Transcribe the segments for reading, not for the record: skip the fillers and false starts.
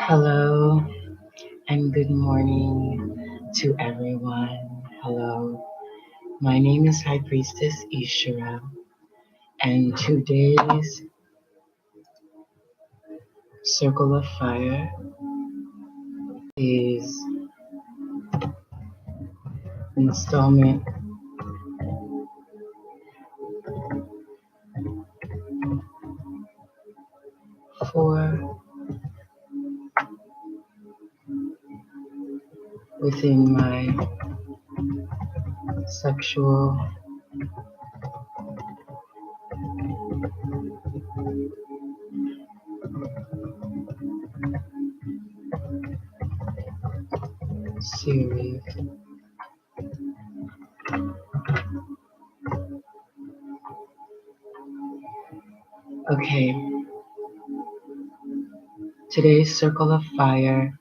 Hello and good morning to everyone. Hello, my name is High Priestess Ishara, and today's Circle of Fire is installment 4 within my sexual series. Okay, today's Circle of Fire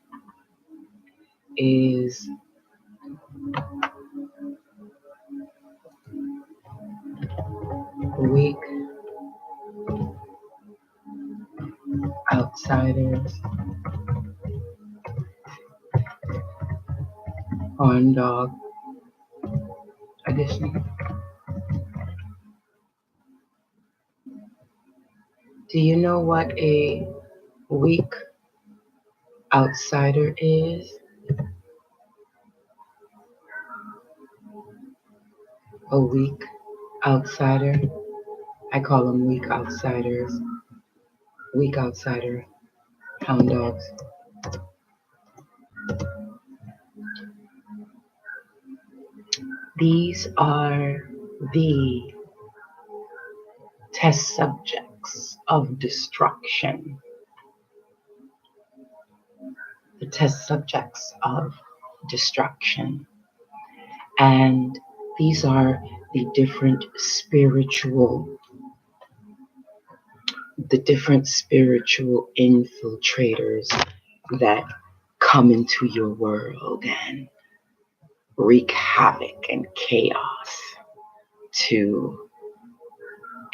is weak outsiders, horn dog edition. Do you know what a weak outsider is? A weak outsider. I call them weak outsiders. Weak outsider hound dogs. These are the test subjects of destruction. The test subjects of destruction. And these are the different spiritual infiltrators that come into your world and wreak havoc and chaos to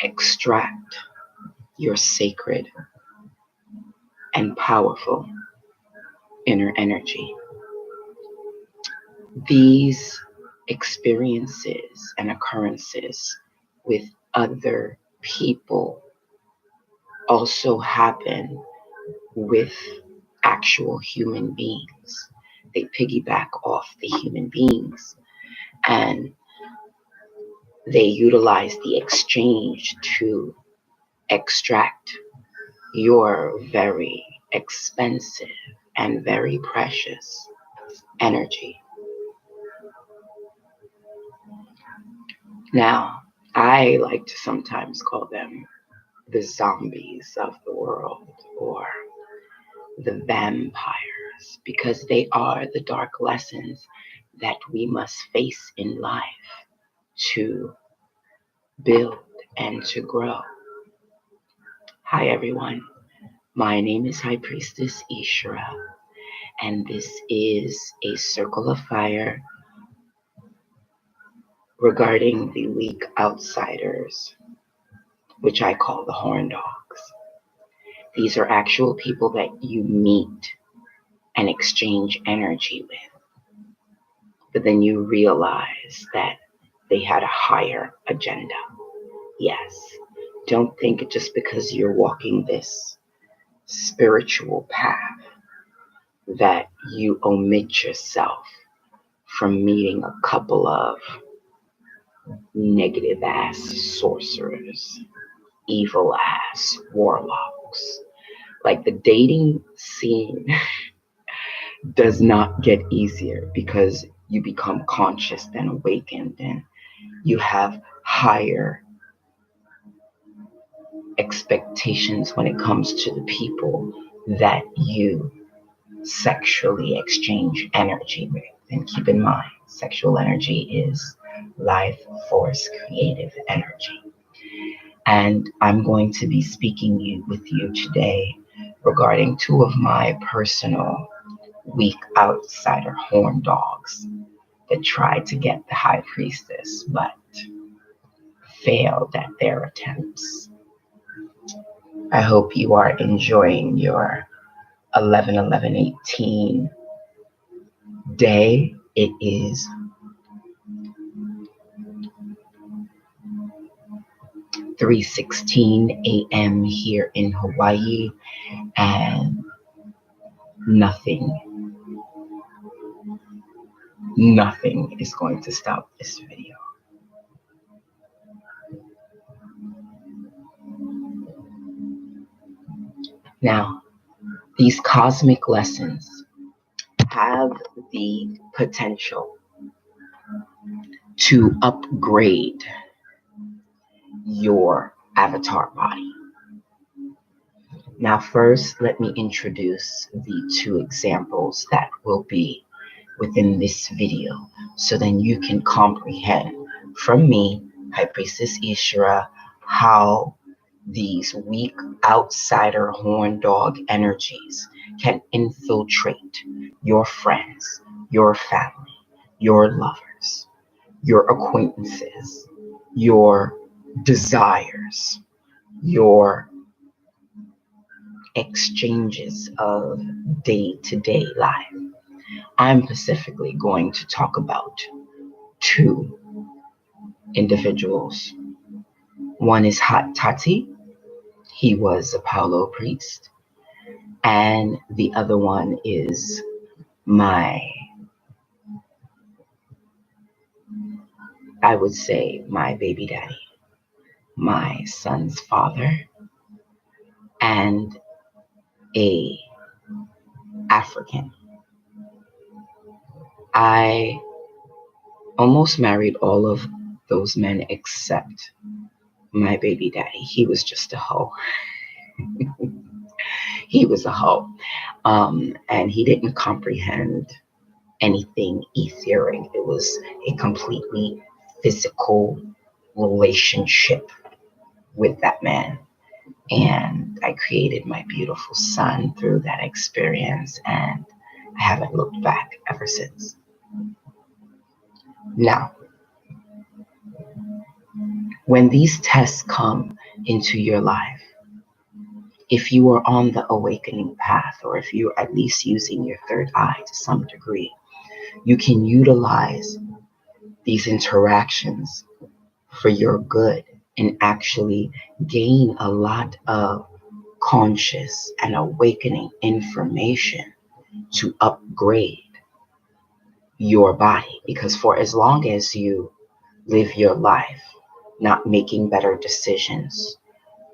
extract your sacred and powerful inner energy. These experiences and occurrences with other people also happen with actual human beings. They piggyback off the human beings and they utilize the exchange to extract your very expensive and very precious energy. Now, I like to sometimes call them the zombies of the world or the vampires because they are the dark lessons that we must face in life to build and to grow. Hi everyone, my name is High Priestess Ishara, and this is a Circle of Fire regarding the weak outsiders, which I call the horn dogs. These are actual people that you meet and exchange energy with, but then you realize that they had a higher agenda. Yes, don't think just because you're walking this spiritual path that you omit yourself from meeting a couple of negative ass sorcerers, evil ass warlocks. Like the dating scene does not get easier because you become conscious and awakened and you have higher expectations when it comes to the people that you sexually exchange energy with. And keep in mind, sexual energy is life force creative energy. And I'm going to be speaking with you today regarding two of my personal weak outsider horn dogs that tried to get the High Priestess but failed at their attempts. I hope you are enjoying your 11/11/18 day. It is 3:16 a.m. here in Hawaii, and nothing is going to stop this video. Now, these cosmic lessons have the potential to upgrade your avatar body. Now, first, let me introduce the two examples that will be within this video, so then you can comprehend from me, High Priestess Ishra, how these weak outsider horn dog energies can infiltrate your friends, your family, your lovers, your acquaintances, your desires, your exchanges of day-to-day life. I'm specifically going to talk about two individuals. One is Hot Tati. He was Apollo priest. And the other one is I would say my baby daddy, my son's father, and a African. I almost married all of those men except my baby daddy. He was just a hoe. He was a hoe. And he didn't comprehend anything etheric. It was a completely physical relationship with that man. And I created my beautiful son through that experience, and I haven't looked back ever since. Now, when these tests come into your life, if you are on the awakening path, or if you're at least using your third eye to some degree, you can utilize these interactions for your good and actually gain a lot of conscious and awakening information to upgrade your body. Because for as long as you live your life not making better decisions,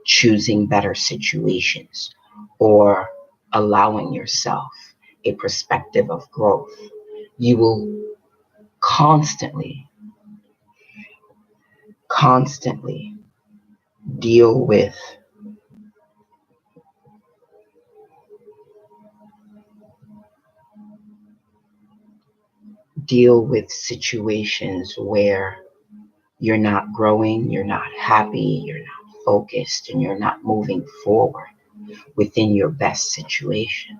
choosing better situations, or allowing yourself a perspective of growth, you will constantly deal with situations where you're not growing, you're not happy, you're not focused, and you're not moving forward within your best situation.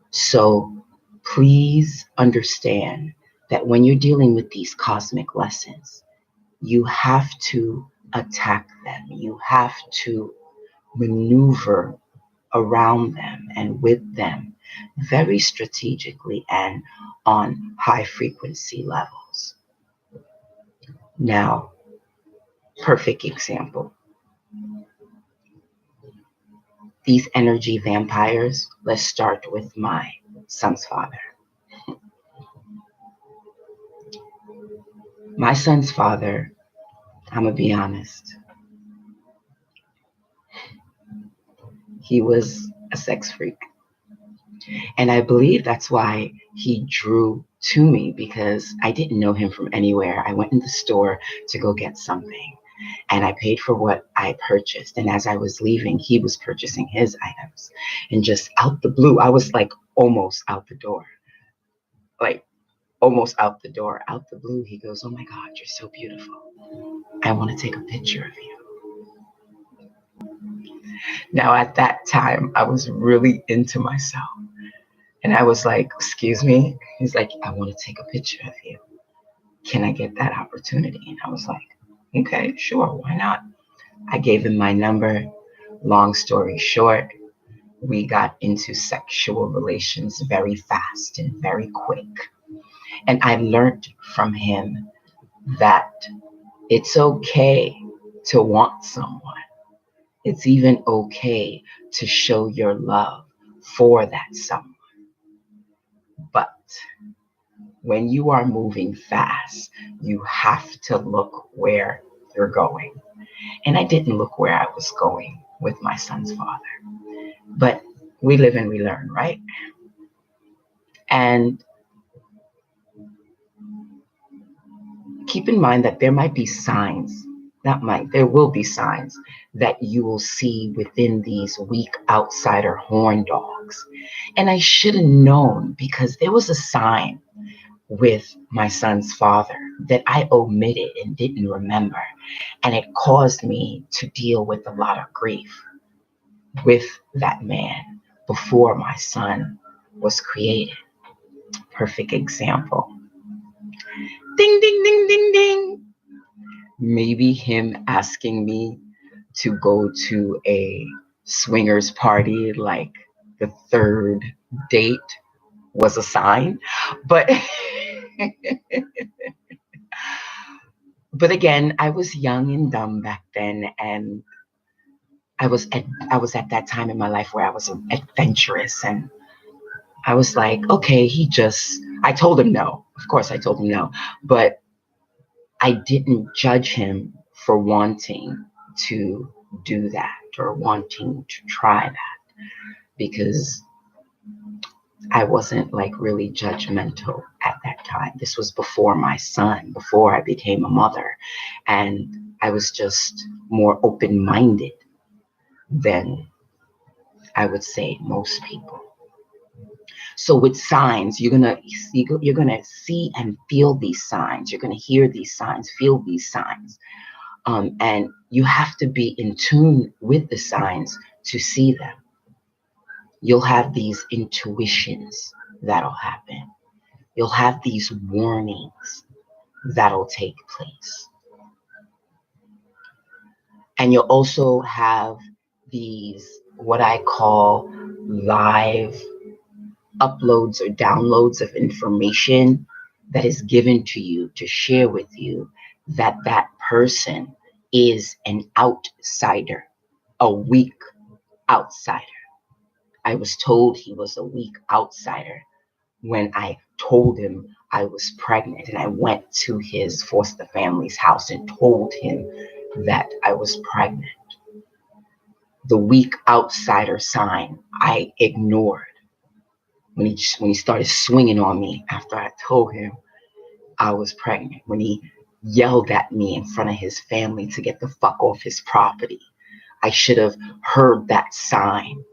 So please understand that when you're dealing with these cosmic lessons, you have to attack them. You have to maneuver around them and with them very strategically and on high frequency levels. Now, perfect example. These energy vampires, let's start with my son's father. My son's father, I'm going to be honest, he was a sex freak. And I believe that's why he drew to me, because I didn't know him from anywhere. I went in the store to go get something, and I paid for what I purchased. And as I was leaving, he was purchasing his items. And just out the blue, I was like almost out the door. Out the blue, he goes, "Oh my God, you're so beautiful. I want to take a picture of you." Now, at that time, I was really into myself. And I was like, "Excuse me?" He's like, "I want to take a picture of you. Can I get that opportunity?" And I was like, "Okay, sure, why not?" I gave him my number. Long story short, we got into sexual relations very fast and very quick. And I learned from him that it's okay to want someone. It's even okay to show your love for that someone. But when you are moving fast, you have to look where you're going. And I didn't look where I was going with my son's father. But we live and we learn, right? And keep in mind that there might be signs, there will be signs that you will see within these weak outsider horn dogs. And I should have known, because there was a sign with my son's father that I omitted and didn't remember. And it caused me to deal with a lot of grief with that man before my son was created. Perfect example. Ding, ding, ding, ding, ding. Maybe him asking me to go to a swingers party, like the third date, was a sign. But but again, I was young and dumb back then, and I was at that time in my life where I was adventurous, and I was like, okay, I told him no. Of course I told him no, but I didn't judge him for wanting to do that or wanting to try that, because I wasn't like really judgmental at that time. This was before my son, before I became a mother, and I was just more open-minded than I would say most people. So with signs, you're gonna see and feel these signs. You're gonna hear these signs, feel these signs, and you have to be in tune with the signs to see them. You'll have these intuitions that'll happen. You'll have these warnings that'll take place, and you'll also have these what I call live uploads or downloads of information that is given to you to share with you that that person is an outsider, a weak outsider. I was told he was a weak outsider when I told him I was pregnant, and I went to his foster family's house and told him that I was pregnant. The weak outsider sign I ignored. When he started swinging on me after I told him I was pregnant, when he yelled at me in front of his family to get the fuck off his property, I should have heard that sign.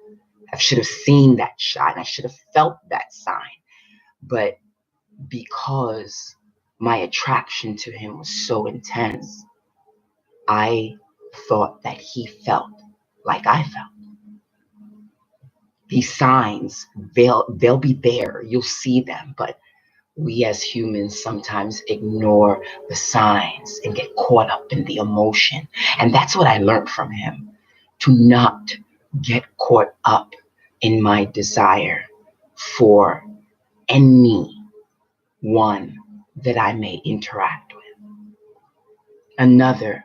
I should have seen that sign. I should have felt that sign. But because my attraction to him was so intense, I thought that he felt like I felt. These signs, they'll be there. You'll see them, but we as humans sometimes ignore the signs and get caught up in the emotion. And that's what I learned from him, to not get caught up in my desire for anyone that I may interact with. Another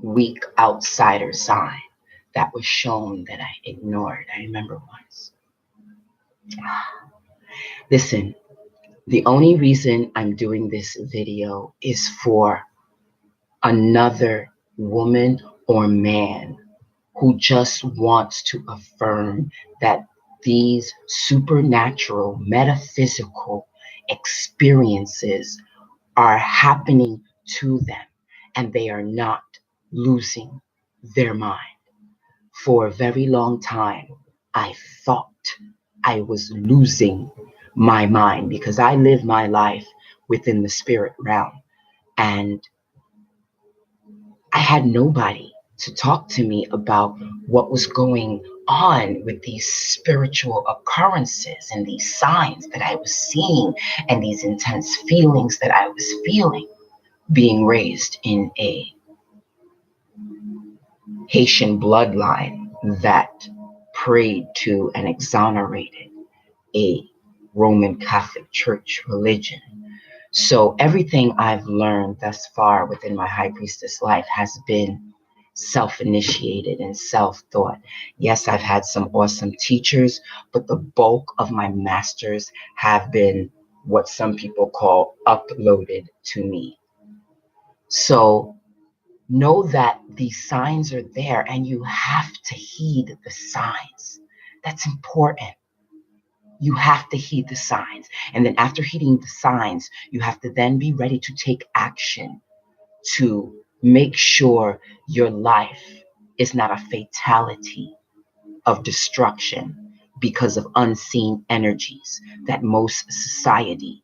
weak outsider sign that was shown that I ignored. I remember once. Listen, the only reason I'm doing this video is for another woman or man who just wants to affirm that these supernatural, metaphysical experiences are happening to them and they are not losing their mind. For a very long time, I thought I was losing my mind because I live my life within the spirit realm, and I had nobody to talk to me about what was going on with these spiritual occurrences and these signs that I was seeing and these intense feelings that I was feeling, being raised in a Haitian bloodline that prayed to and exonerated a Roman Catholic Church religion. So everything I've learned thus far within my high priestess life has been self-initiated and self-thought. Yes, I've had some awesome teachers, but the bulk of my masters have been what some people call uploaded to me. So know that these signs are there and you have to heed the signs. That's important. You have to heed the signs. And then after heeding the signs, you have to then be ready to take action to make sure your life is not a fatality of destruction because of unseen energies that most society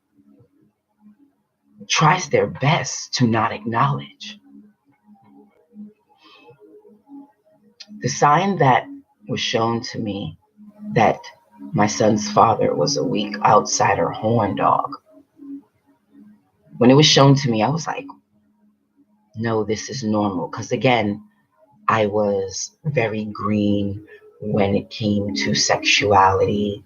tries their best to not acknowledge. The sign that was shown to me that my son's father was a weak outsider horn dog, when it was shown to me, I was like, no, this is normal. Because again, I was very green when it came to sexuality.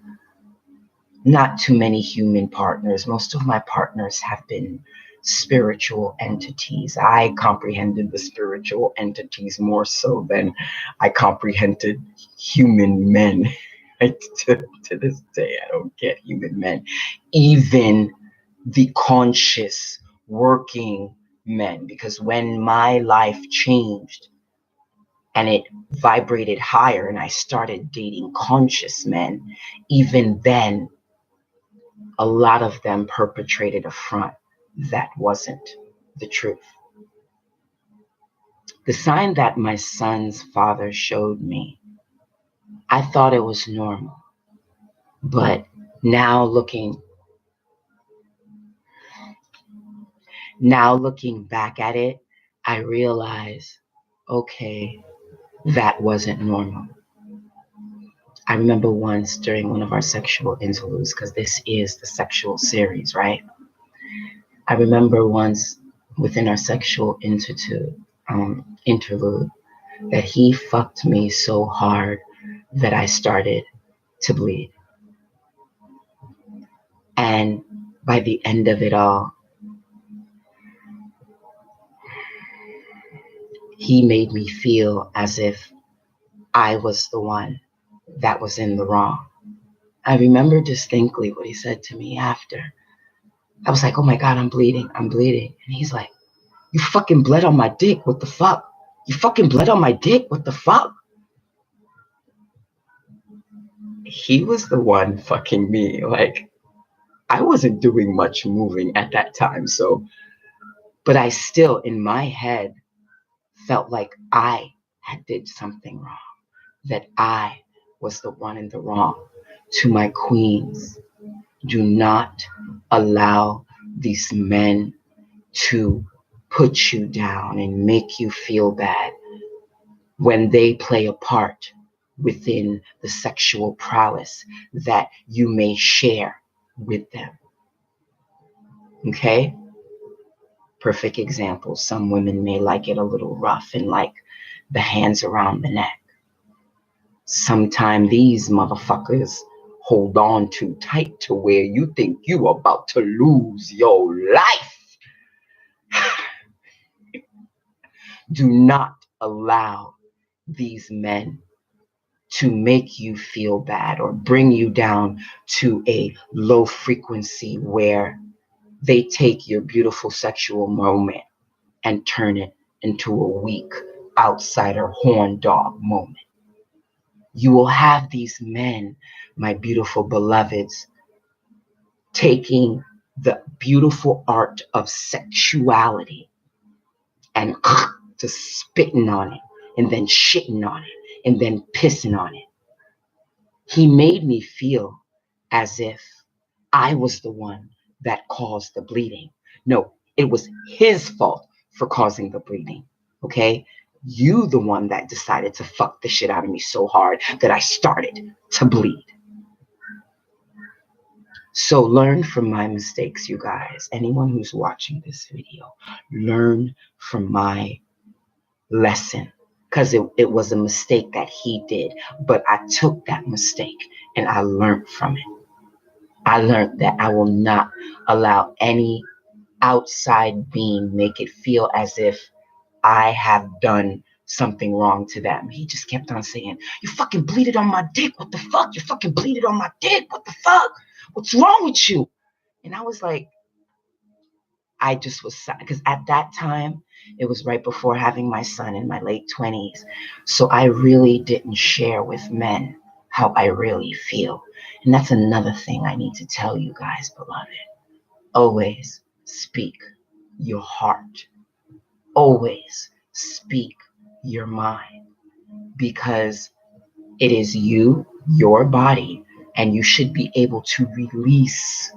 Not too many human partners. Most of my partners have been spiritual entities. I comprehended the spiritual entities more so than I comprehended human men. To this day, I don't get human men. Even the conscious working men, because when my life changed and it vibrated higher and I started dating conscious men, even then a lot of them perpetrated a front that wasn't the truth. The sign that my son's father showed me, I thought it was normal, but now looking back at it, I realize, okay, that wasn't normal. I remember once during one of our sexual interludes, because this is the sexual series, right? I remember once within our sexual interlude that he fucked me so hard that I started to bleed. And by the end of it all, he made me feel as if I was the one that was in the wrong. I remember distinctly what he said to me after. I was like, oh my God, I'm bleeding. And he's like, you fucking bled on my dick. What the fuck? You fucking bled on my dick. What the fuck? He was the one fucking me. Like, I wasn't doing much moving at that time. So, but I still, in my head, felt like I had did something wrong, that I was the one in the wrong. To my queens, do not allow these men to put you down and make you feel bad when they play a part within the sexual prowess that you may share with them. Okay? Perfect example. Some women may like it a little rough and like the hands around the neck. Sometimes these motherfuckers hold on too tight to where you think you about to lose your life. Do not allow these men to make you feel bad or bring you down to a low frequency where they take your beautiful sexual moment and turn it into a weak outsider horn dog moment. You will have these men, my beautiful beloveds, taking the beautiful art of sexuality and just spitting on it and then shitting on it and then pissing on it. He made me feel as if I was the one that caused the bleeding. No, it was his fault for causing the bleeding. Okay? You the one that decided to fuck the shit out of me so hard that I started to bleed. So learn from my mistakes, you guys. Anyone who's watching this video, learn from my lesson. because it was a mistake that he did. But I took that mistake and I learned from it. I learned that I will not allow any outside being make it feel as if I have done something wrong to them. He just kept on saying, you fucking bleeded on my dick. What the fuck? You fucking bleeded on my dick. What the fuck? What's wrong with you? And I was like, I just was sad because at that time, it was right before having my son in my late 20s. So I really didn't share with men how I really feel. And that's another thing I need to tell you guys, beloved. Always speak your heart. Always speak your mind, because it is you, your body, and you should be able to release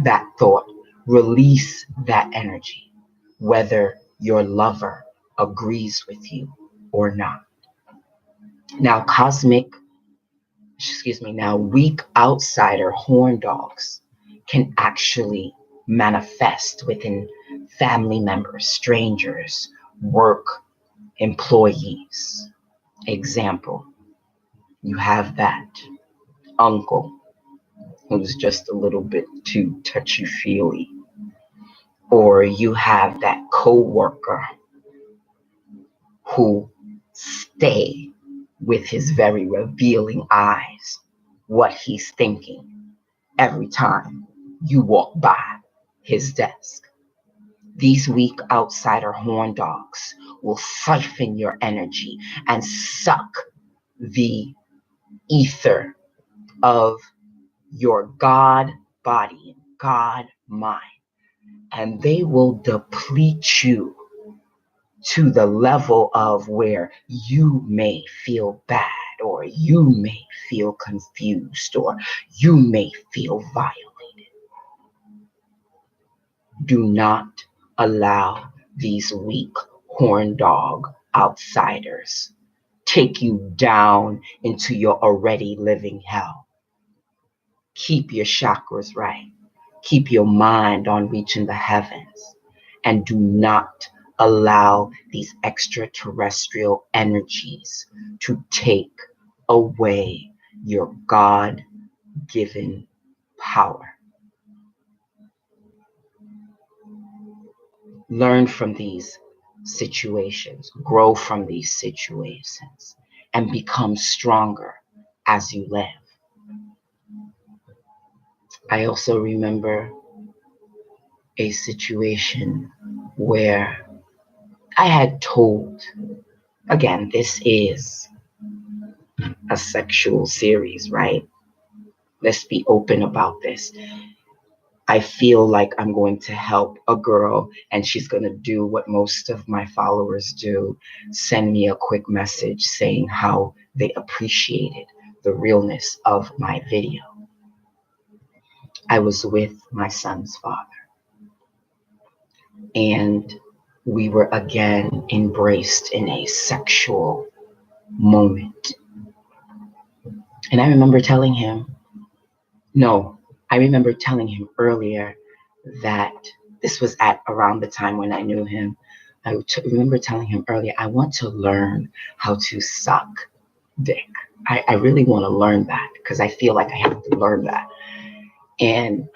that thought, release that energy, whether your lover agrees with you or not. Now, weak outsider horn dogs can actually manifest within family members, strangers, work, employees. Example, you have that uncle who's just a little bit too touchy-feely, or you have that co-worker who stay with his very revealing eyes what he's thinking every time you walk by his desk. These weak outsider horn dogs will siphon your energy and suck the ether of your God body, God mind, and they will deplete you to the level of where you may feel bad, or you may feel confused, or you may feel violated. Do not allow these weak horn dog outsiders take you down into your already living hell. Keep your chakras right. Keep your mind on reaching the heavens, and do not allow these extraterrestrial energies to take away your God-given power. Learn from these situations, grow from these situations, and become stronger as you live. I also remember a situation where I had told, again, this is a sexual series, right? Let's be open about this. I feel like I'm going to help a girl and she's going to do what most of my followers do, send me a quick message saying how they appreciated the realness of my video. I was with my son's father, and we were again embraced in a sexual moment. And I remember telling him earlier that this was at around the time when I knew him. I remember telling him earlier, I want to learn how to suck dick. I really want to learn that because I feel like I have to learn that. And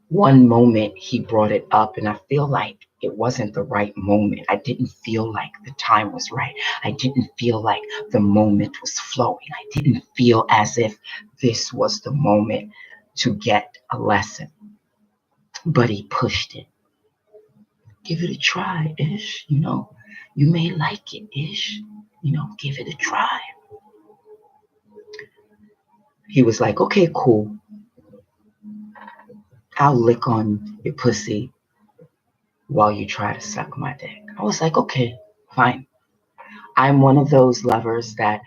one moment he brought it up, and I feel like it wasn't the right moment. I didn't feel like the time was right. I didn't feel like the moment was flowing. I didn't feel as if this was the moment to get a lesson. But he pushed it. Give it a try, Ish. You may like it, Ish. Give it a try. He was like, okay, cool. I'll lick on your pussy while you try to suck my dick. I was like, okay, fine. I'm one of those lovers that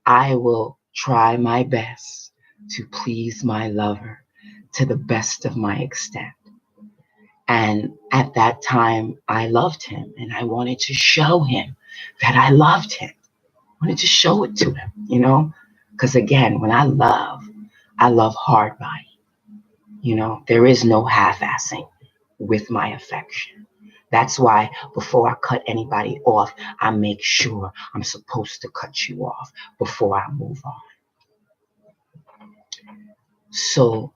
I will try my best to please my lover to the best of my extent. And at that time, I loved him, and I wanted to show him that I loved him. I wanted to show it to him, because again, when I love hard body. There is no half-assing with my affection. That's why before I cut anybody off, I make sure I'm supposed to cut you off before I move on. So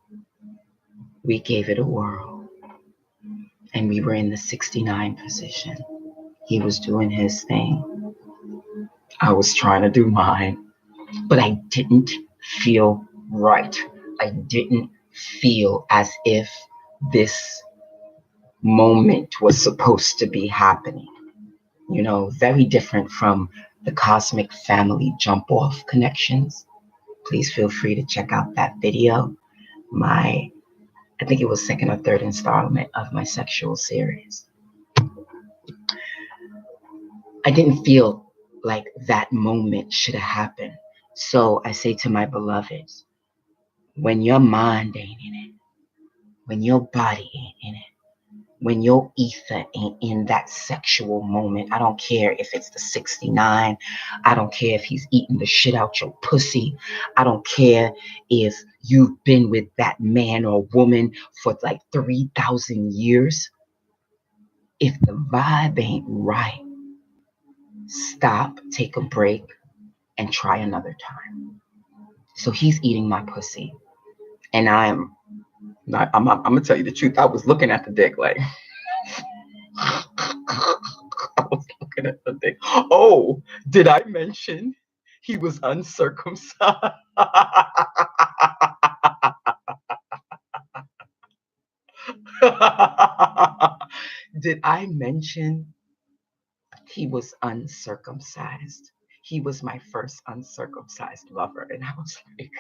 we gave it a whirl, and we were in the 69 position. He was doing his thing. I was trying to do mine, but I didn't feel right. I didn't feel as if this moment was supposed to be happening. You know, very different from the cosmic family jump off connections. Please feel free to check out that video. I think it was second or third installment of my sexual series. I didn't feel like that moment should have happened. So I say to my beloveds, when your mind ain't in it, when your body ain't in it, when your ether ain't in that sexual moment, I don't care if it's the 69, I don't care if he's eating the shit out your pussy, I don't care if you've been with that man or woman for like 3,000 years. If the vibe ain't right, stop, take a break, and try another time. So he's eating my pussy, and I'm gonna tell you the truth. I was looking at the dick like, I was looking at the dick. Oh, did I mention he was uncircumcised? Did I mention he was uncircumcised? He was my first uncircumcised lover, and I was like,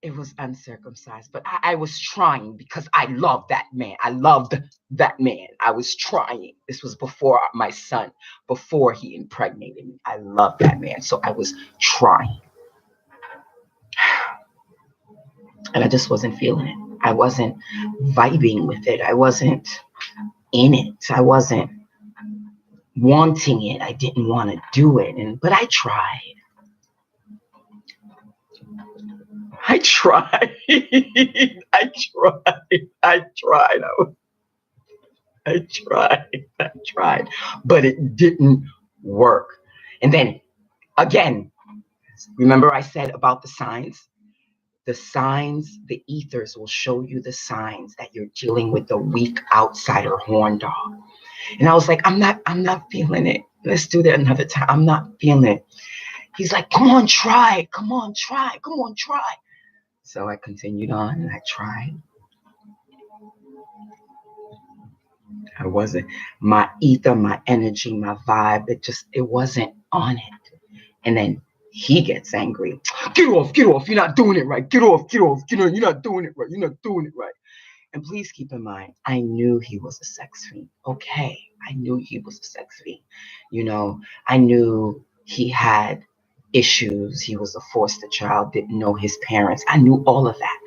it was uncircumcised, but I was trying because I loved that man. I loved that man. I was trying. This was before my son, before he impregnated me. I loved that man, so I was trying. And I just wasn't feeling it. I wasn't vibing with it. I wasn't in it. I wasn't wanting it. I didn't want to do it. But I tried. I tried. I tried. But it didn't work. And then again, remember I said about the signs? The signs, the ethers will show you the signs that you're dealing with the weak outsider horn dog. And I was like, I'm not feeling it. Let's do that another time. I'm not feeling it. He's like, come on, try. So I continued on and I tried. I wasn't, my ether, my energy, my vibe, it wasn't on it. And then he gets angry. Get off, you're not doing it right. Get off, you're not doing it right. And please keep in mind, I knew he was a sex fiend. Okay, I knew he was a sex fiend. You know, I knew he had issues. He was a foster child, didn't know his parents. I knew all of that.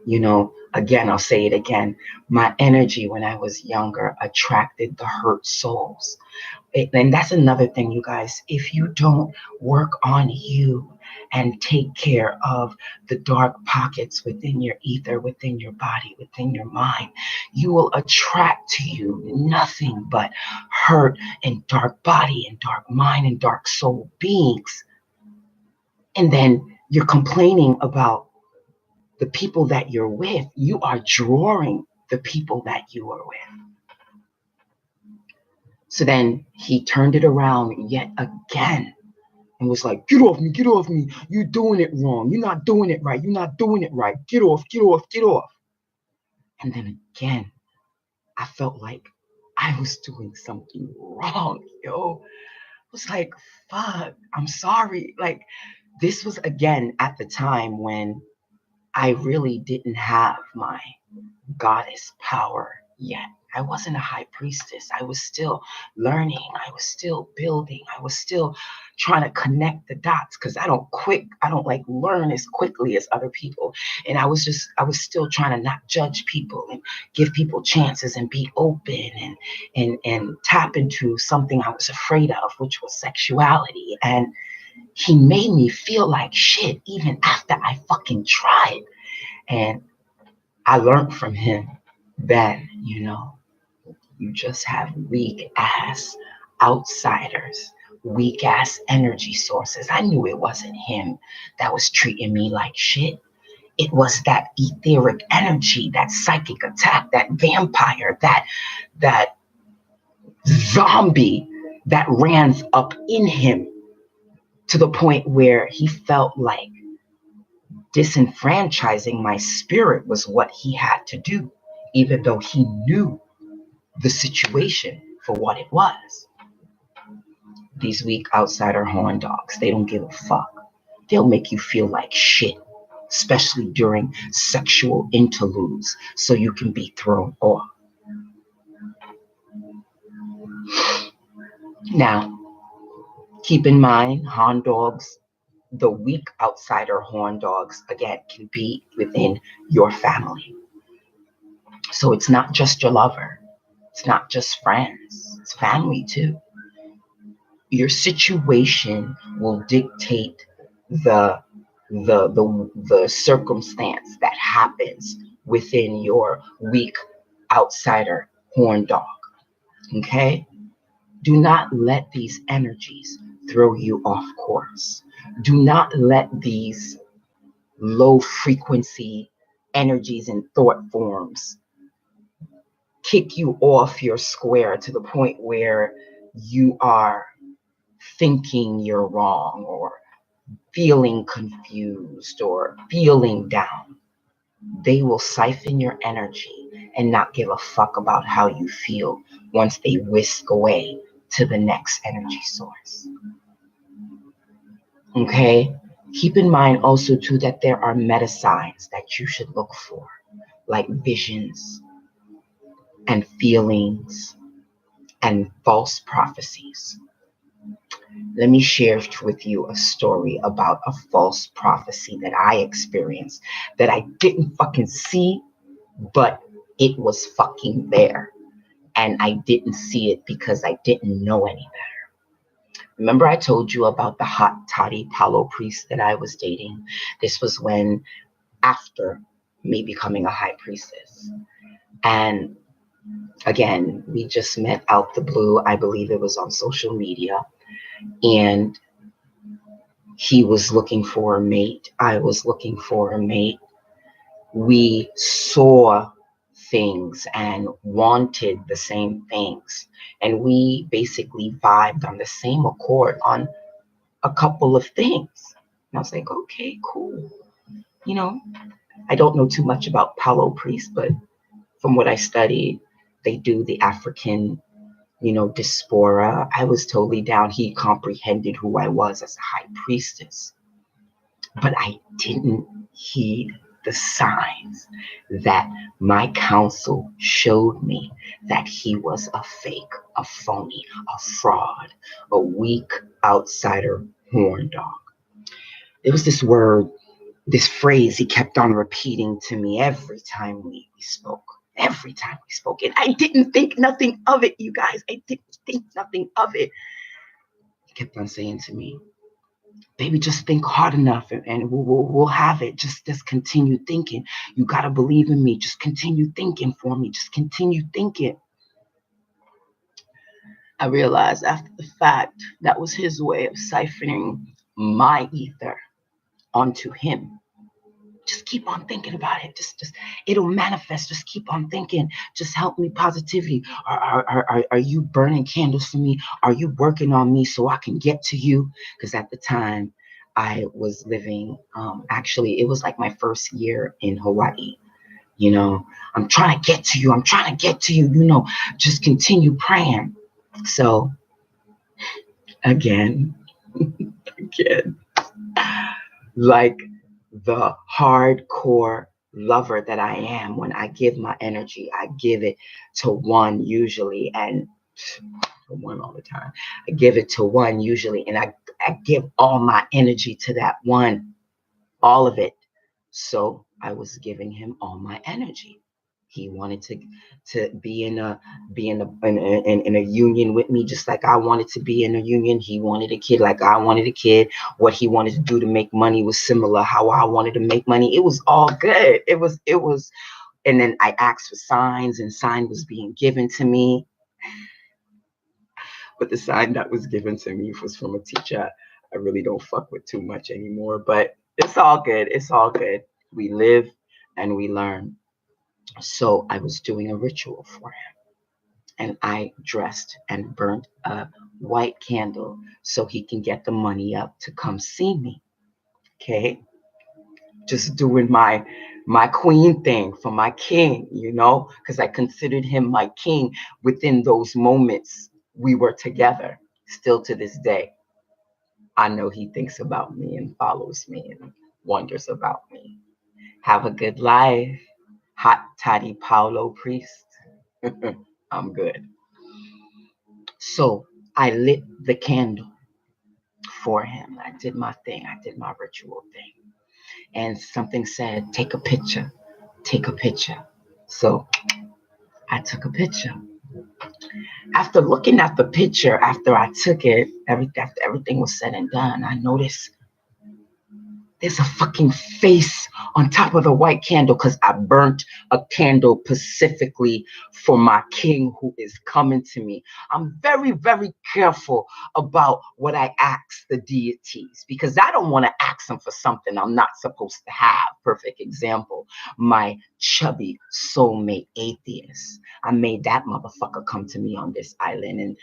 You know, again, I'll say it again. My energy when I was younger attracted the hurt souls. And that's another thing, you guys. If you don't work on you and take care of the dark pockets within your ether, within your body, within your mind, you will attract to you nothing but hurt and dark body and dark mind and dark soul beings. And then you're complaining about the people that you're with. You are drawing the people that you are with. So then he turned it around yet again and was like, get off me. You're doing it wrong. You're not doing it right. Get off. And then again, I felt like I was doing something wrong, yo. I was like, fuck, I'm sorry. Like, this was again at the time when I really didn't have my goddess power yet. I wasn't a high priestess. I was still learning. I was still building. I was still trying to connect the dots because I don't like learn as quickly as other people. And I was still trying to not judge people and give people chances and be open and tap into something I was afraid of, which was sexuality. And he made me feel like shit even after I fucking tried. And I learned from him that, you just have weak ass outsiders, weak ass energy sources. I knew it wasn't him that was treating me like shit. It was that etheric energy, that psychic attack, that vampire, that zombie that ran up in him to the point where he felt like disenfranchising my spirit was what he had to do, even though he knew the situation for what it was. These weak outsider horn dogs, they don't give a fuck. They'll make you feel like shit, especially during sexual interludes, so you can be thrown off. Now, keep in mind, horn dogs, the weak outsider horn dogs, again, can be within your family. So it's not just your lover. It's not just friends. It's family too. Your situation will dictate the circumstance that happens within your weak outsider horn dog. Okay? Do not let these energies throw you off course. Do not let these low frequency energies and thought forms kick you off your square to the point where you are thinking you're wrong or feeling confused or feeling down. They will siphon your energy and not give a fuck about how you feel once they whisk away to the next energy source. Okay? Keep in mind also too that there are meta signs that you should look for, like visions and feelings and false prophecies. Let me share with you a story about a false prophecy that I experienced that I didn't fucking see, but it was fucking there. And I didn't see it because I didn't know any better. Remember I told you about the hot toddy Palo priest that I was dating? This was when, after me becoming a high priestess. And again, we just met out the blue. I believe it was on social media. And he was looking for a mate. I was looking for a mate. We saw things and wanted the same things. And we basically vibed on the same accord on a couple of things. And I was like, okay, cool. I don't know too much about Palo Priest, but from what I studied, they do the African, diaspora. I was totally down. He comprehended who I was as a high priestess. But I didn't heed the signs that my counsel showed me that he was a fake, a phony, a fraud, a weak outsider horn dog. There was this word, this phrase he kept on repeating to me every time we spoke. Every time we spoke. And I didn't think nothing of it, you guys. I didn't think nothing of it. He kept on saying to me, baby, just think hard enough and we'll have it. Just continue thinking. You got to believe in me. Just continue thinking for me. Just continue thinking. I realized after the fact that was his way of siphoning my ether onto him. Just keep on thinking about it. Just it'll manifest. Just keep on thinking. Just help me positivity. Are you burning candles for me? Are you working on me so I can get to you? Because at the time I was living, actually, it was like my first year in Hawaii. I'm trying to get to you. I'm trying to get to you. Just continue praying. So again, like the hardcore lover that I am, when I give my energy, I give it to one usually, and one all the time. I give it to one usually, and I give all my energy to that one, all of it. So I was giving him all my energy. He wanted to be in a union with me, just like I wanted to be in a union. He wanted a kid like I wanted a kid. What he wanted to do to make money was similar how I wanted to make money. It was all good. It was. And then I asked for signs, and sign was being given to me. But the sign that was given to me was from a teacher I really don't fuck with too much anymore. But it's all good. It's all good. We live and we learn. So I was doing a ritual for him, and I dressed and burnt a white candle so he can get the money up to come see me. Okay, just doing my queen thing for my king, because I considered him my king. Within those moments we were together. Still to this day, I know he thinks about me and follows me and wonders about me. Have a good life, hot toddy Paulo priest. I'm good. So I lit the candle for him. I did my thing. I did my ritual thing. And something said, take a picture. Take a picture. So I took a picture. After looking at the picture, after I took it, after everything was said and done, I noticed there's a fucking face on top of the white candle, because I burnt a candle specifically for my king who is coming to me. I'm very, very careful about what I ask the deities, because I don't want to ask them for something I'm not supposed to have. Perfect example, my chubby soulmate atheist. I made that motherfucker come to me on this island, and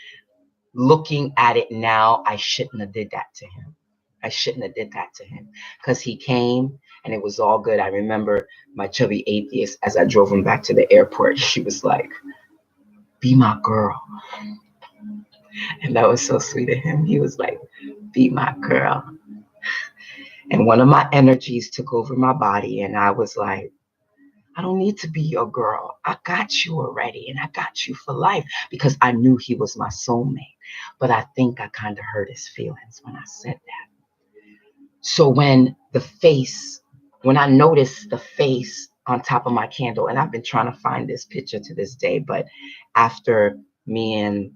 looking at it now, I shouldn't have did that to him. I shouldn't have did that to him, because he came and it was all good. I remember my chubby atheist, as I drove him back to the airport, he was like, be my girl. And that was so sweet of him. He was like, be my girl. And one of my energies took over my body, and I was like, I don't need to be your girl. I got you already, and I got you for life, because I knew he was my soulmate. But I think I kind of hurt his feelings when I said that. So when I noticed the face on top of my candle, and I've been trying to find this picture to this day, but after me and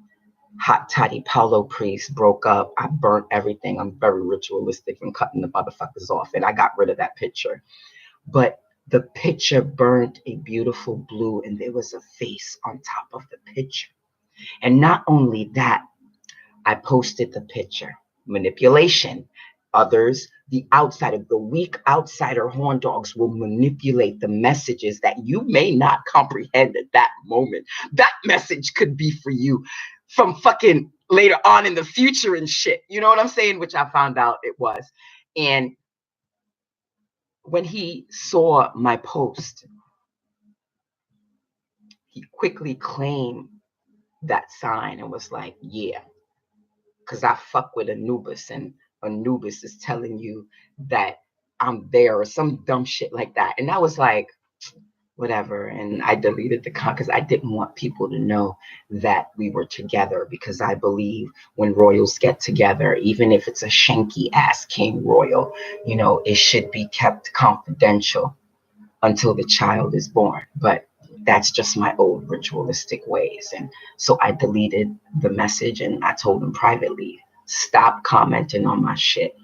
Hot Toddy Paulo Priest broke up, I burnt everything. I'm very ritualistic in cutting the motherfuckers off, and I got rid of that picture. But the picture burnt a beautiful blue, and there was a face on top of the picture. And not only that, I posted the picture. Manipulation. Others, the outsider, the weak outsider horn dogs will manipulate the messages that you may not comprehend at that moment. That message could be for you from fucking later on in the future and shit. You know what I'm saying? Which I found out it was. And when he saw my post, he quickly claimed that sign and was like, yeah, because I fuck with Anubis, and Anubis is telling you that I'm there, or some dumb shit like that. And I was like, whatever. And I deleted the comment, because I didn't want people to know that we were together, because I believe when royals get together, even if it's a shanky ass king royal, it should be kept confidential until the child is born. But that's just my old ritualistic ways. And so I deleted the message, and I told him privately, stop commenting on my shit.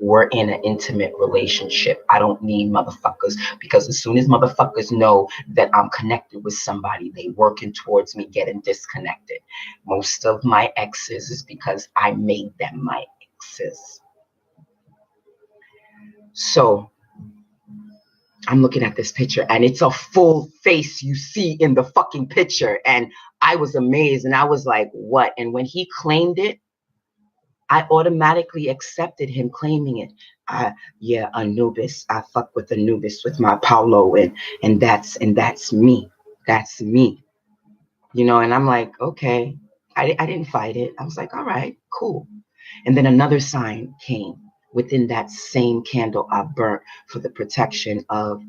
We're in an intimate relationship. I don't need motherfuckers, because as soon as motherfuckers know that I'm connected with somebody, they working towards me getting disconnected. Most of my exes is because I made them my exes. So I'm looking at this picture, and it's a full face you see in the fucking picture. And I was amazed, and I was like, what? And when he claimed it, I automatically accepted him claiming it. Yeah, Anubis. I fuck with Anubis with my Paulo, and that's me. That's me. And I'm like, okay. I didn't fight it. I was like, all right, cool. And then another sign came within that same candle I burnt for the protection of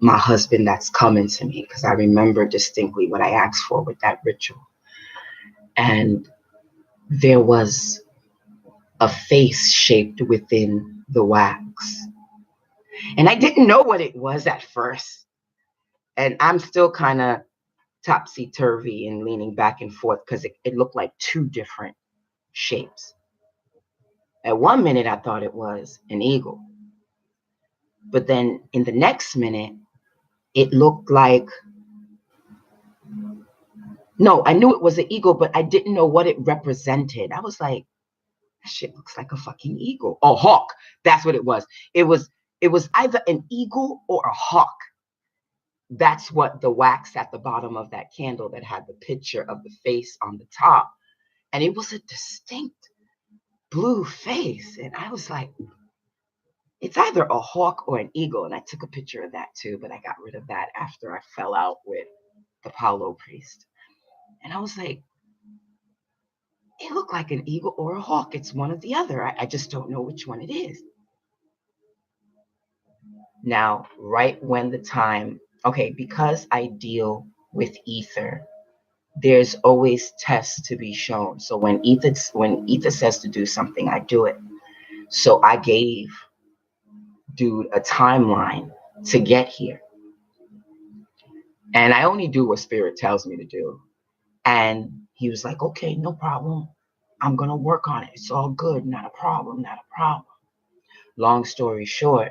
my husband that's coming to me, because I remember distinctly what I asked for with that ritual. And there was a face shaped within the wax. And I didn't know what it was at first. And I'm still kind of topsy-turvy and leaning back and forth because it looked like two different shapes. At one minute, I thought it was an eagle. But then in the next minute, it looked like, no, I knew it was an eagle, but I didn't know what it represented. I was like, that shit looks like a fucking eagle. Oh, hawk. That's what it was. It was either an eagle or a hawk. That's what the wax at the bottom of that candle that had the picture of the face on the top. And it was a distinct blue face. And I was like, it's either a hawk or an eagle. And I took a picture of that too, but I got rid of that after I fell out with the Paulo priest. And I was like, it looked like an eagle or a hawk. It's one or the other. I just don't know which one it is. Now, right when the time, okay, because I deal with ether, there's always tests to be shown. So when ether says to do something, I do it. So I gave dude a timeline to get here. And I only do what spirit tells me to do. And he was like, okay, no problem. I'm going to work on it. It's all good. Not a problem. Not a problem. Long story short,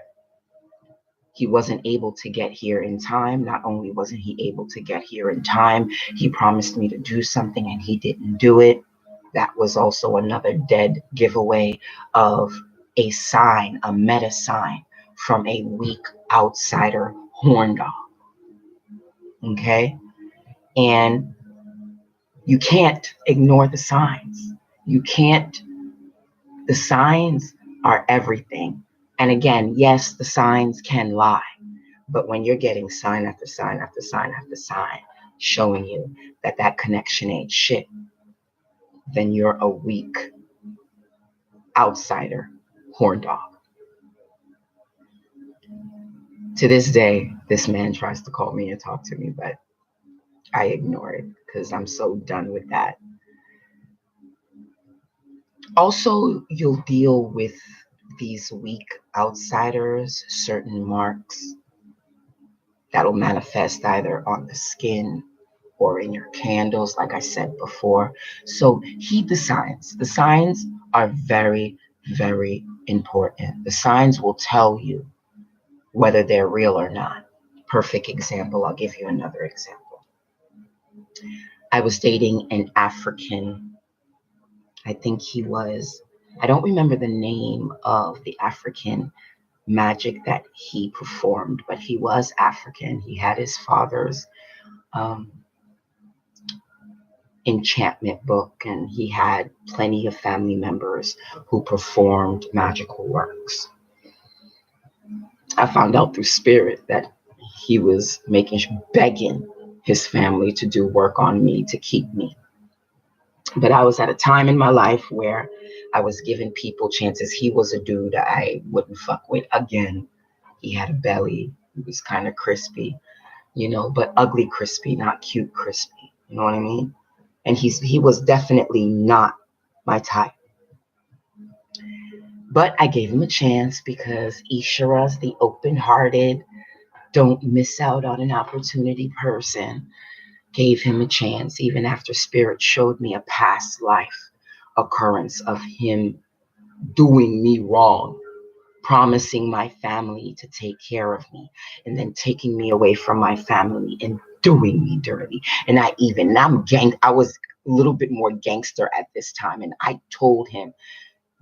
he wasn't able to get here in time. Not only wasn't he able to get here in time, he promised me to do something and he didn't do it. That was also another dead giveaway of a sign, a meta sign from a weak outsider horn dog. Okay? And you can't ignore the signs. You can't. The signs are everything. And again, yes, the signs can lie. But when you're getting sign after sign after sign after sign showing you that that connection ain't shit, then you're a weak outsider horn dog. To this day, this man tries to call me and talk to me, but I ignore it because I'm so done with that. Also, you'll deal with these weak outsiders, certain marks that'll manifest either on the skin or in your candles, like I said before. So heed the signs. The signs are very, very important. The signs will tell you whether they're real or not. Perfect example. I'll give you another example. I was dating an African. I think he was, I don't remember the name of the African magic that he performed, but he was African. He had his father's enchantment book, and he had plenty of family members who performed magical works. I found out through spirit that he was begging his family to do work on me to keep me. But I was at a time in my life where I was giving people chances. He was a dude I wouldn't fuck with again. He had a belly. He was kind of crispy, but ugly crispy, not cute crispy. You know what I mean? And he was definitely not my type. But I gave him a chance because Ishara's the open-hearted, don't miss out on an opportunity person. Gave him a chance even after spirit showed me a past life occurrence of him doing me wrong, promising my family to take care of me, and then taking me away from my family and doing me dirty. And I was a little bit more gangster at this time, and I told him,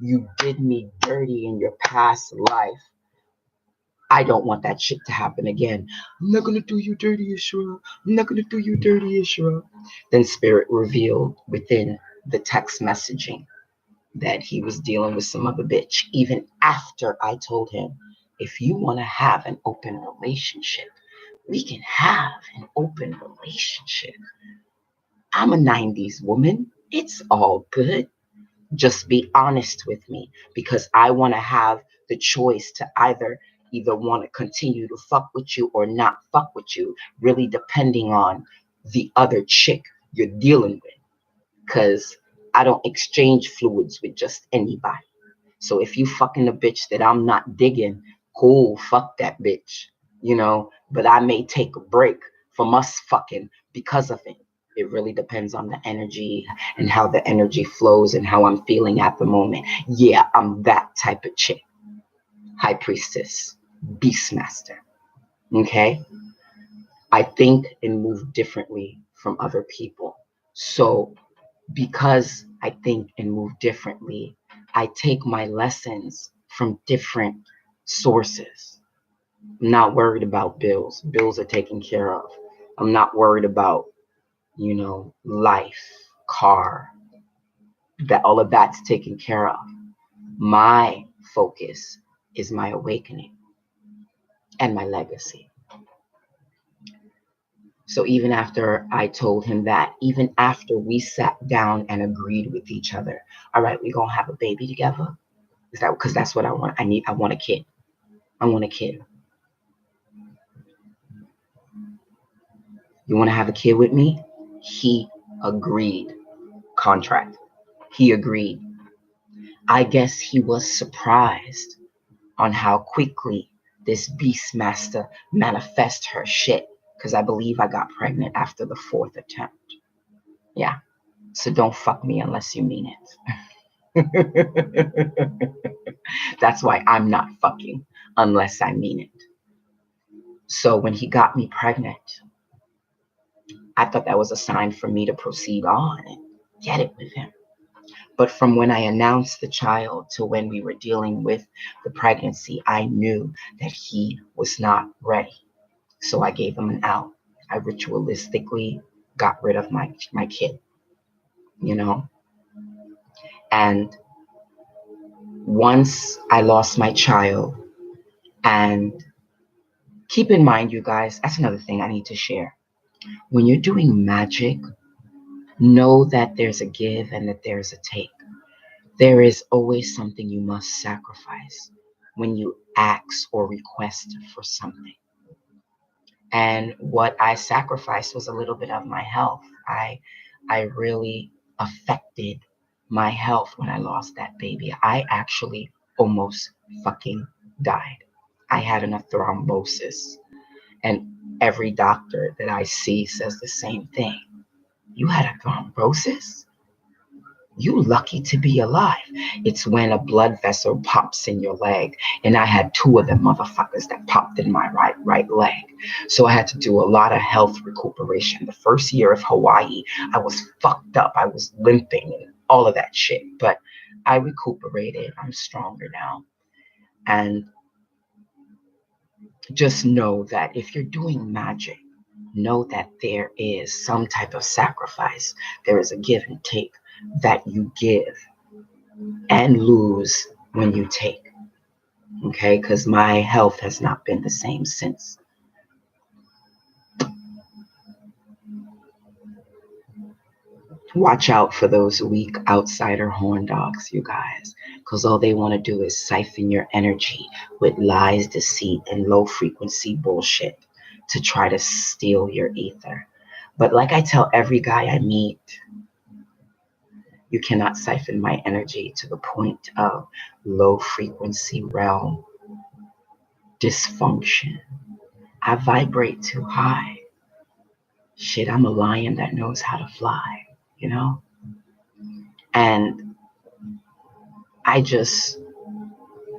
you did me dirty in your past life. I don't want that shit to happen again. I'm not going to do you dirty, Ishra. I'm not going to do you dirty, Ishra. Then spirit revealed within the text messaging that he was dealing with some other bitch, even after I told him, if you want to have an open relationship, we can have an open relationship. I'm a 90s woman. It's all good. Just be honest with me, because I want to have the choice to either want to continue to fuck with you or not fuck with you, really depending on the other chick you're dealing with. Because I don't exchange fluids with just anybody. So if you fucking a bitch that I'm not digging, cool, fuck that bitch, but I may take a break from us fucking because of it. It really depends on the energy and how the energy flows and how I'm feeling at the moment. Yeah, I'm that type of chick. High priestess, beastmaster. Okay? I think and move differently from other people. So because I think and move differently, I take my lessons from different sources. I'm not worried about bills. Bills are taken care of. I'm not worried about, life, car, that all of that's taken care of. My focus is my awakening and my legacy. So even after I told him that, even after we sat down and agreed with each other, all right, we're going to have a baby together. Is that because that's what I want? I want a kid. I want a kid. You want to have a kid with me? He agreed. Contract. He agreed. I guess he was surprised on how quickly this Beastmaster manifest her shit. Because I believe I got pregnant after the 4th attempt. Yeah. So don't fuck me unless you mean it. That's why I'm not fucking unless I mean it. So when he got me pregnant, I thought that was a sign for me to proceed on and get it with him. But from when I announced the child to when we were dealing with the pregnancy, I knew that he was not ready. So I gave him an out. I ritualistically got rid of my kid, And once I lost my child, and keep in mind, you guys, that's another thing I need to share. When you're doing magic, know that there's a give and that there's a take. There is always something you must sacrifice when you ask or request for something. And what I sacrificed was a little bit of my health. I really affected my health when I lost that baby. I actually almost fucking died. I had a thrombosis. And every doctor that I see says the same thing. You had a thrombosis? You lucky to be alive. It's when a blood vessel pops in your leg. And I had 2 of them motherfuckers that popped in my right leg. So I had to do a lot of health recuperation. The first year of Hawaii, I was fucked up. I was limping and all of that shit. But I recuperated. I'm stronger now. And just know that if you're doing magic, know that there is some type of sacrifice. There is a give and take that you give and lose when you take. Okay, because my health has not been the same since. Watch out for those weak outsider horn dogs, you guys, because all they want to do is siphon your energy with lies, deceit, and low frequency bullshit to try to steal your ether. But like I tell every guy I meet, you cannot siphon my energy to the point of low frequency realm dysfunction. I vibrate too high. Shit, I'm a lion that knows how to fly, And I just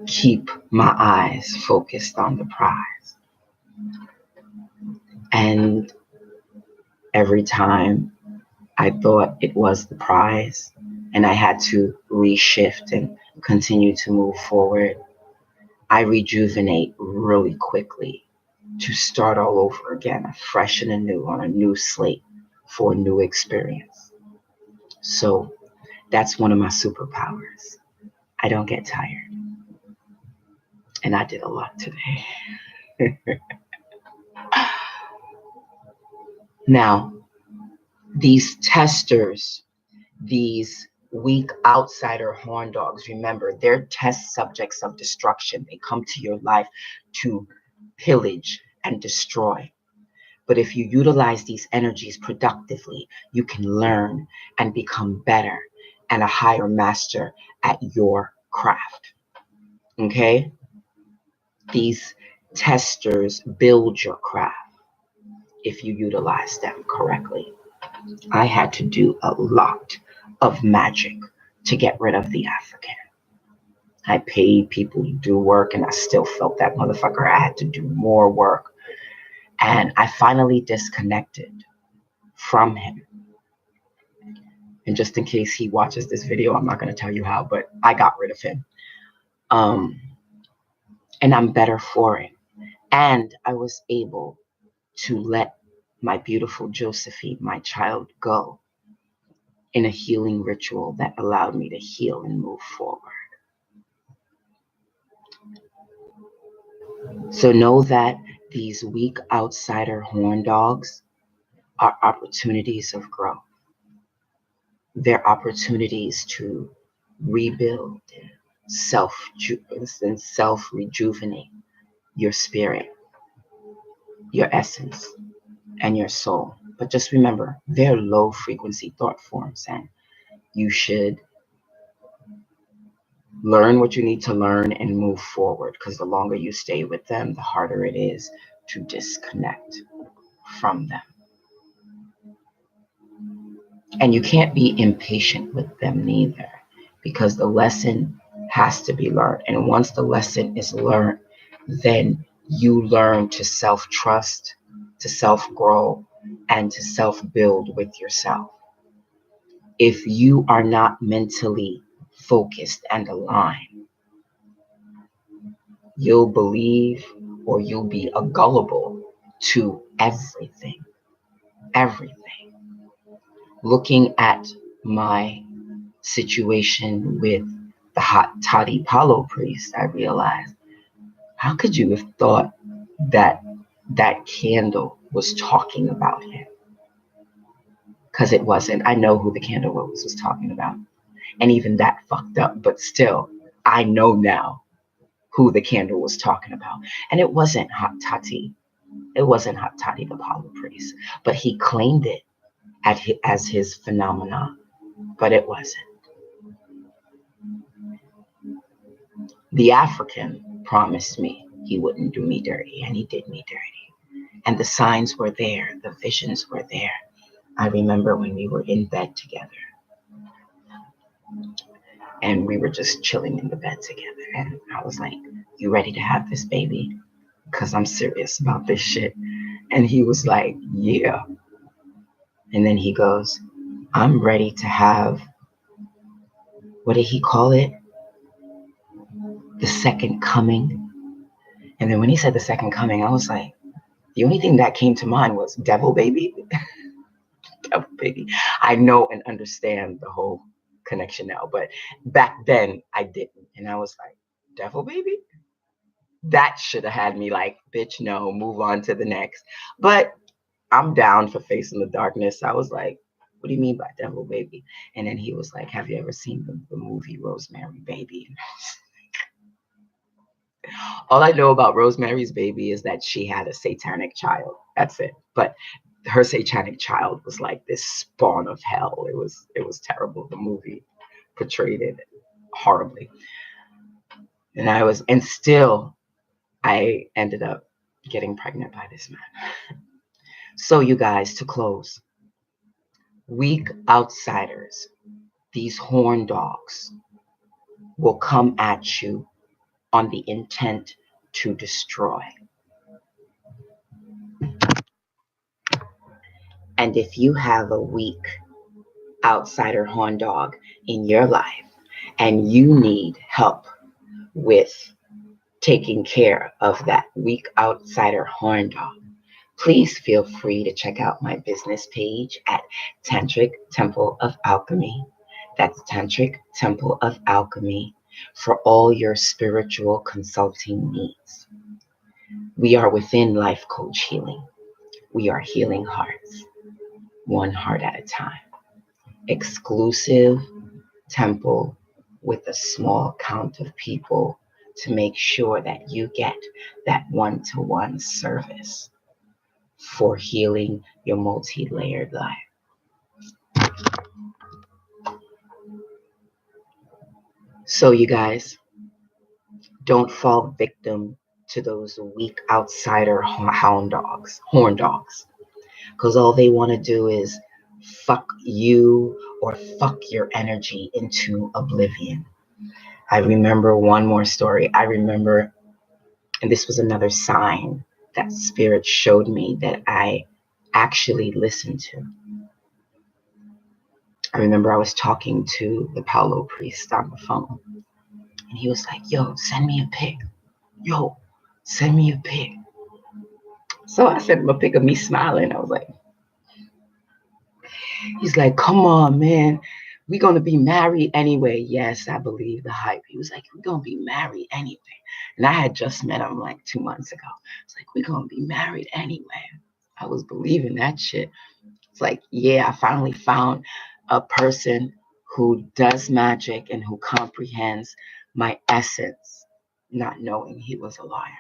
keep my eyes focused on the prize. And every time I thought it was the prize and I had to reshift and continue to move forward, I rejuvenate really quickly to start all over again, fresh and anew on a new slate for a new experience. So that's one of my superpowers. I don't get tired. And I did a lot today. Now, these testers, these weak outsider horn dogs, remember, they're test subjects of destruction. They come to your life to pillage and destroy. But if you utilize these energies productively, you can learn and become better and a higher master at your craft. Okay? These testers build your craft. if you utilize them correctly. I had to do a lot of magic to get rid of the African. I paid people to do work and I still felt that motherfucker. I had to do more work. And I finally disconnected from him. And just in case he watches this video, I'm not going to tell you how, but I got rid of him. And I'm better for it. And I was able to let my beautiful Josephine, my child, go in a healing ritual that allowed me to heal and move forward. So know that these weak outsider horn dogs are opportunities of growth. They're opportunities to rebuild and self-rejuvenate your spirit, your essence, and your soul. But just remember, they're low frequency thought forms, and you should learn what you need to learn and move forward, because the longer you stay with them, the harder it is to disconnect from them. And you can't be impatient with them neither, because the lesson has to be learned. And once the lesson is learned, then you learn to self-trust, to self-grow, and to self-build with yourself. If you are not mentally focused and aligned, you'll believe or you'll be gullible to everything. Everything. Looking at my situation with the hot toddy Palo priest, I realized, how could you have thought that that candle was talking about him? Because it wasn't. I know who the candle was talking about. And even that fucked up. But still, I know now who the candle was talking about. And it wasn't Hot Toddy. It wasn't Hot Toddy the Palo priest. But he claimed it as his phenomenon. But it wasn't. The African promised me he wouldn't do me dirty, and he did me dirty. And the signs were there. The visions were there. I remember when we were in bed together. And we were just chilling in the bed together. And I was like, you ready to have this baby? Because I'm serious about this shit. And he was like, yeah. And then he goes, I'm ready to have, what did he call it? The second coming. And then when he said the second coming, I was like, the only thing that came to mind was devil baby. Devil baby. I know and understand the whole connection now, but back then I didn't. And I was like, devil baby? That should have had me like, bitch, no, move on to the next. But I'm down for facing the darkness. I was like, what do you mean by devil baby? And then he was like, have you ever seen the movie Rosemary Baby? All I know about Rosemary's Baby is that she had a satanic child. That's it. But her satanic child was like this spawn of hell. It was terrible. The movie portrayed it horribly. And still I ended up getting pregnant by this man. So you guys, to close, weak outsiders, these horn dogs, will come at you on the intent to destroy. And if you have a weak outsider horn dog in your life and you need help with taking care of that weak outsider horn dog, please feel free to check out my business page at Tantric Temple of Alchemy. That's Tantric Temple of Alchemy for all your spiritual consulting needs. We are within Life Coach Healing. We are healing hearts, one heart at a time. Exclusive temple with a small count of people to make sure that you get that one-to-one service for healing your multi-layered life. So you guys, don't fall victim to those weak outsider horn dogs. because all they want to do is fuck you or fuck your energy into oblivion. I remember one more story. I remember, and this was another sign that spirit showed me that I actually listened to. I remember I was talking to the Paulo priest on the phone, and he was like, yo, send me a pic. Yo, send me a pic. So I sent him a pic of me smiling. I was like, he's like, come on, man. We're going to be married anyway. Yes, I believe the hype. He was like, we're going to be married anyway. And I had just met him like 2 months ago. It's like, we're going to be married anyway. I was believing that shit. It's like, yeah, I finally found a person who does magic and who comprehends my essence, not knowing he was a liar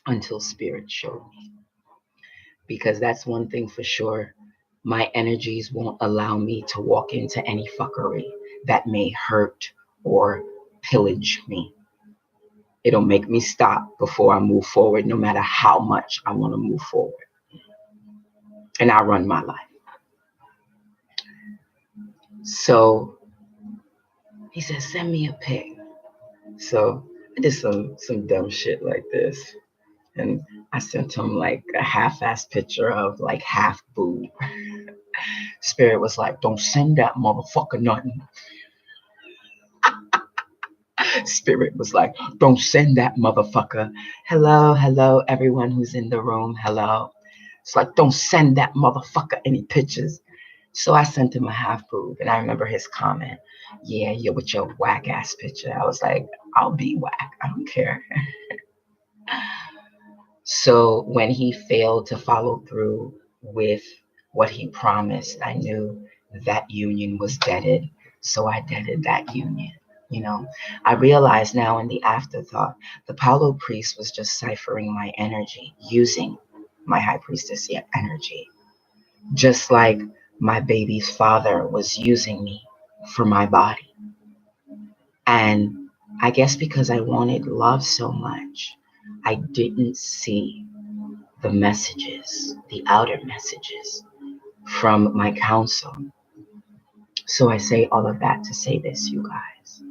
until spirit showed me. Because that's one thing for sure. My energies won't allow me to walk into any fuckery that may hurt or pillage me. It'll make me stop before I move forward, no matter how much I want to move forward. And I run my life. So he said, send me a pic. So I did some dumb shit like this. And I sent him like a half-assed picture of like half boob. Spirit was like, don't send that motherfucker nothing. Spirit was like, don't send that motherfucker. Hello, everyone who's in the room. Hello. It's like, don't send that motherfucker any pictures. So I sent him a half boob, and I remember his comment, yeah, you're with your whack ass picture. I was like, I'll be whack. I don't care. So when he failed to follow through with what he promised, I knew that union was deaded. So I deaded that union. You know, I realize now in the afterthought, the Paulo priest was just ciphering my energy, using my high priestess energy, just like my baby's father was using me for my body. And I guess because I wanted love so much, I didn't see the messages, the outer messages from my counsel. So I say all of that to say this, you guys.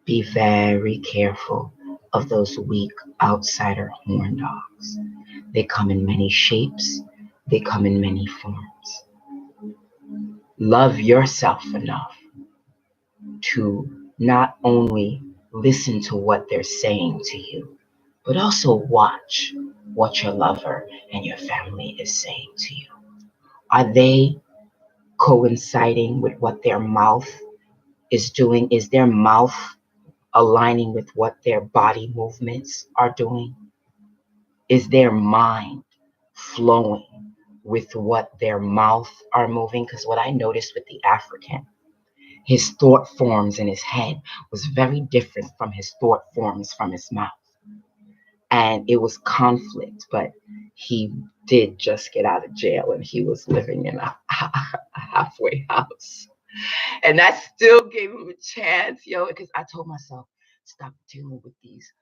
Be very careful of those weak outsider horn dogs. They come in many shapes. They come in many forms. Love yourself enough to not only listen to what they're saying to you, but also watch what your lover and your family is saying to you. Are they coinciding with what their mouth is doing? Is their mouth aligning with what their body movements are doing? Is their mind flowing with what their mouth are moving? Because what I noticed with the African, his thought forms in his head was very different from his thought forms from his mouth. And it was conflict, but he did just get out of jail and he was living in a halfway house. And that still gave him a chance, yo, because I told myself, stop dealing with these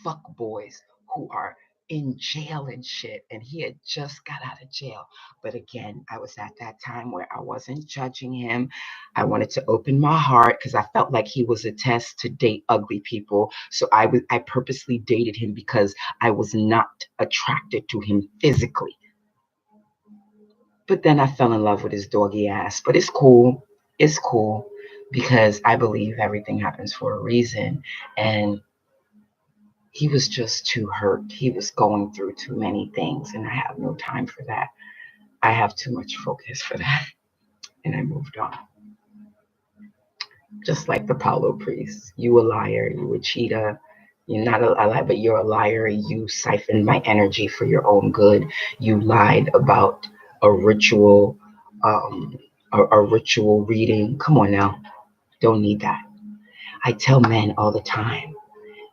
fuck boys who are in jail and shit. And he had just got out of jail. But again, I was at that time where I wasn't judging him. I wanted to open my heart because I felt like he was a test to date ugly people. So I purposely dated him because I was not attracted to him physically. But then I fell in love with his doggy ass. But it's cool. It's cool because I believe everything happens for a reason. And he was just too hurt. He was going through too many things, and I have no time for that. I have too much focus for that. And I moved on. Just like the Paulo priest. You a liar, you a cheater. You're not a liar, but you're a liar. You siphoned my energy for your own good. You lied about a ritual, a ritual reading. Come on now. Don't need that. I tell men all the time,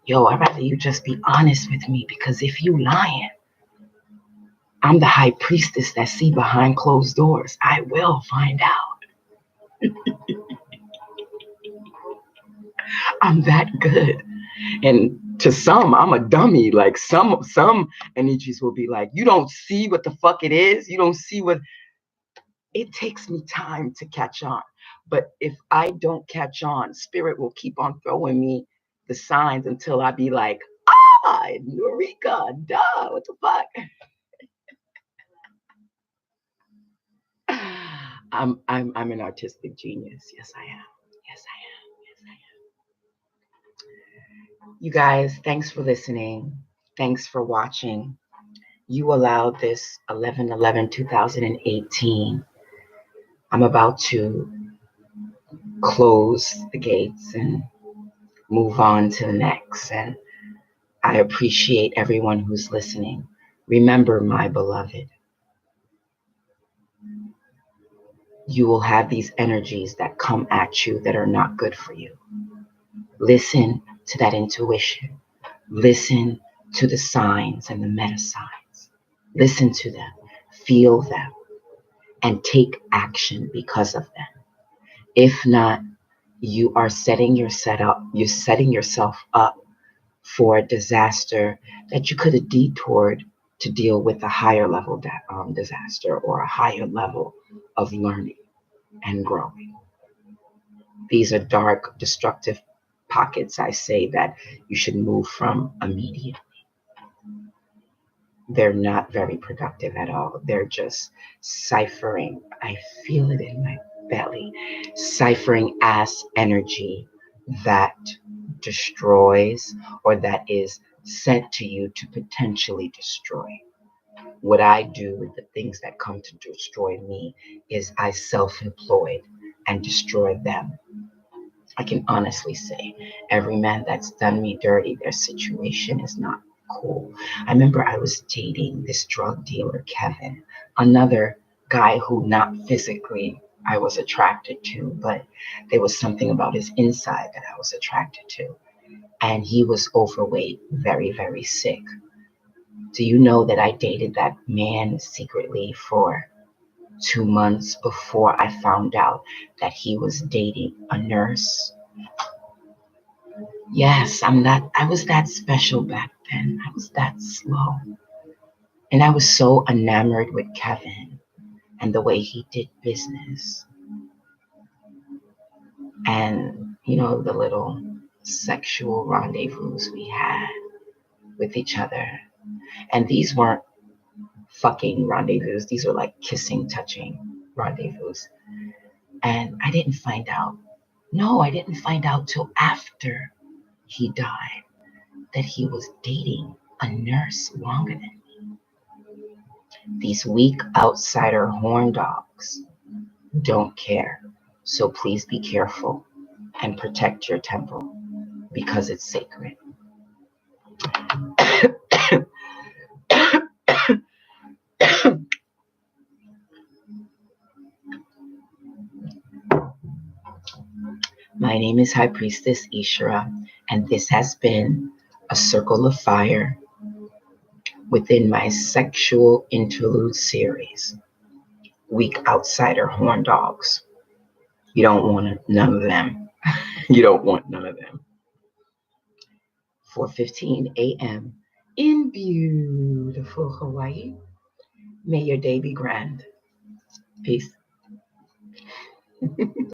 yo, I'd rather you just be honest with me, because if you lying, I'm the high priestess that see behind closed doors. I will find out. I'm that good. And To some, I'm a dummy. Like some energies will be like, you don't see what the fuck it is. You don't see what it takes me time to catch on. But if I don't catch on, spirit will keep on throwing me the signs until I be like, Eureka, duh, what the fuck? I'm an artistic genius. Yes, I am. Yes, I am. Yes, I am. You guys, thanks for listening. Thanks for watching. You allowed this 11/11/2018. I'm about to close the gates and move on to the next. And I appreciate everyone who's listening. Remember, my beloved, you will have these energies that come at you that are not good for you. Listen to that intuition. Listen to the signs and the meta signs. Listen to them, feel them, and take action because of them. If not, you're setting yourself up for a disaster that you could have detoured to deal with a higher level disaster or a higher level of learning and growing. These are dark, destructive pockets, I say, that you should move from immediately. They're not very productive at all. They're just ciphering. I feel it in my belly. Ciphering ass energy that destroys or that is sent to you to potentially destroy. What I do with the things that come to destroy me is I self-employed and destroy them. I can honestly say every man that's done me dirty, their situation is not cool. I remember I was dating this drug dealer, Kevin, another guy who not physically I was attracted to, but there was something about his inside that I was attracted to. And he was overweight, very, very sick. Do you know that I dated that man secretly for 2 months before I found out that he was dating a nurse? Yes, I was that special back then. I was that slow. And I was so enamored with Kevin and the way he did business. And, the little sexual rendezvous we had with each other. And these weren't fucking rendezvous. These were like kissing, touching rendezvous. And I didn't find out. No, I didn't find out till after he died that he was dating a nurse longer than me. These weak outsider horn dogs don't care. So please be careful and protect your temple because it's sacred. My name is High Priestess Ishara, and this has been a circle of fire within my sexual interlude series, Weak Outsider Horn Dogs. You don't want none of them. You don't want none of them. 4:15 a.m. in beautiful Hawaii. May your day be grand. Peace.